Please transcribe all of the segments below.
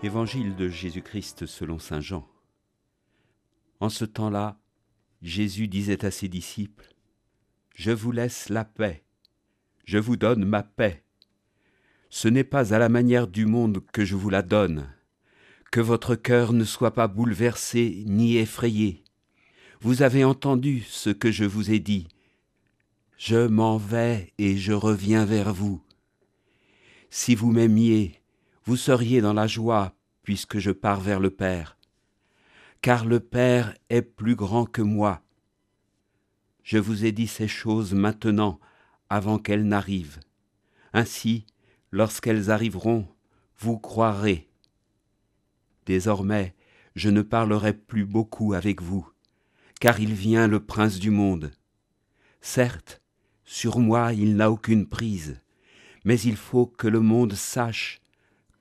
Évangile de Jésus-Christ selon saint Jean. En ce temps-là, Jésus disait à ses disciples : « Je vous laisse la paix, je vous donne ma paix. Ce n'est pas à la manière du monde que je vous la donne. Que votre cœur ne soit pas bouleversé ni effrayé. Vous avez entendu ce que je vous ai dit. Je m'en vais et je reviens vers vous. Si vous m'aimiez, vous seriez dans la joie, puisque je pars vers le Père. Car le Père est plus grand que moi. Je vous ai dit ces choses maintenant, avant qu'elles n'arrivent. Ainsi, lorsqu'elles arriveront, vous croirez. Désormais, je ne parlerai plus beaucoup avec vous, car il vient le Prince du monde. Certes, sur moi il n'a aucune prise, mais il faut que le monde sache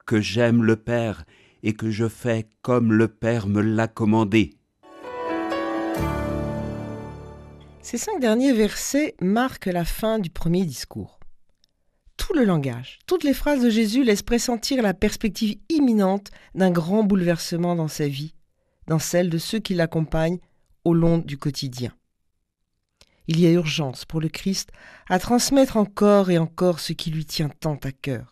que j'aime le Père et que je fais comme le Père me l'a commandé. » Ces 5 derniers versets marquent la fin du premier discours. Tout le langage, toutes les phrases de Jésus laissent pressentir la perspective imminente d'un grand bouleversement dans sa vie, dans celle de ceux qui l'accompagnent au long du quotidien. Il y a urgence pour le Christ à transmettre encore et encore ce qui lui tient tant à cœur.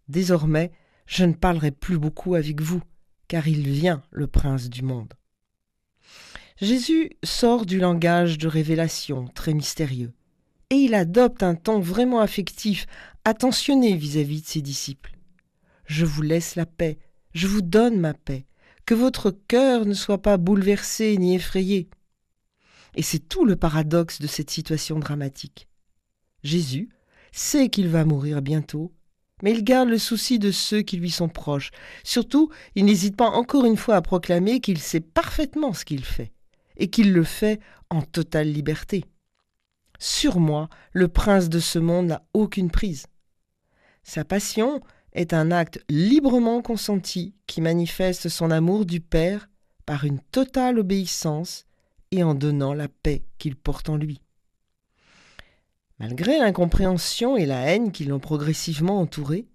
Désormais, je ne parlerai plus beaucoup avec vous, car il vient le Prince du monde. Jésus sort du langage de révélation très mystérieux, et il adopte un ton vraiment affectif, attentionné vis-à-vis de ses disciples. « Je vous laisse la paix, je vous donne ma paix, que votre cœur ne soit pas bouleversé ni effrayé. » Et c'est tout le paradoxe de cette situation dramatique. Jésus sait qu'il va mourir bientôt, mais il garde le souci de ceux qui lui sont proches. Surtout, il n'hésite pas encore une fois à proclamer qu'il sait parfaitement ce qu'il fait, et qu'il le fait en totale liberté. Sur moi, le prince de ce monde n'a aucune prise. Sa passion est un acte librement consenti qui manifeste son amour du Père par une totale obéissance et en donnant la paix qu'il porte en lui. Malgré l'incompréhension et la haine qui l'ont progressivement entouré,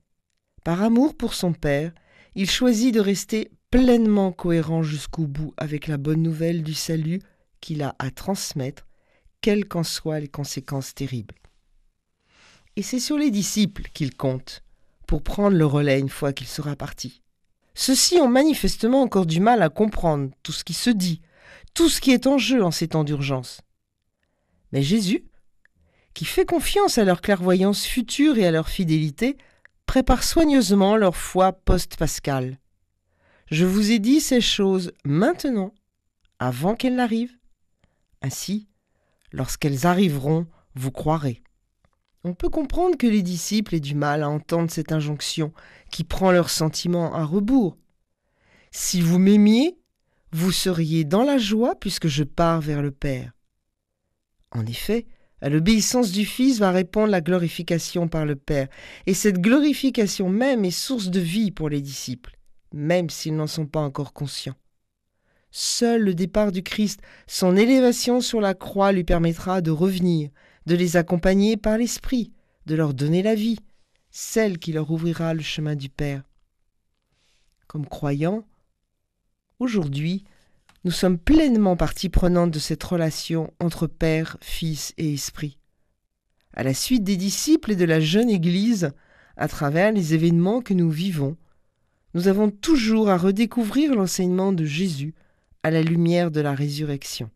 par amour pour son Père, il choisit de rester pleinement cohérent jusqu'au bout avec la bonne nouvelle du salut qu'il a à transmettre, quelles qu'en soient les conséquences terribles. Et c'est sur les disciples qu'il compte pour prendre le relais une fois qu'il sera parti. Ceux-ci ont manifestement encore du mal à comprendre tout ce qui se dit, tout ce qui est en jeu en ces temps d'urgence. Mais Jésus, qui fait confiance à leur clairvoyance future et à leur fidélité, prépare soigneusement leur foi post-pascale. Je vous ai dit ces choses maintenant, avant qu'elles n'arrivent. Ainsi, lorsqu'elles arriveront, vous croirez. On peut comprendre que les disciples aient du mal à entendre cette injonction qui prend leurs sentiments à rebours. Si vous m'aimiez, vous seriez dans la joie puisque je pars vers le Père. En effet, à l'obéissance du Fils va répondre la glorification par le Père, et cette glorification même est source de vie pour les disciples, même s'ils n'en sont pas encore conscients. Seul le départ du Christ, son élévation sur la croix lui permettra de revenir, de les accompagner par l'Esprit, de leur donner la vie, celle qui leur ouvrira le chemin du Père. Comme croyants, aujourd'hui, nous sommes pleinement partie prenante de cette relation entre Père, Fils et Esprit. À la suite des disciples et de la jeune Église, à travers les événements que nous vivons, nous avons toujours à redécouvrir l'enseignement de Jésus à la lumière de la résurrection.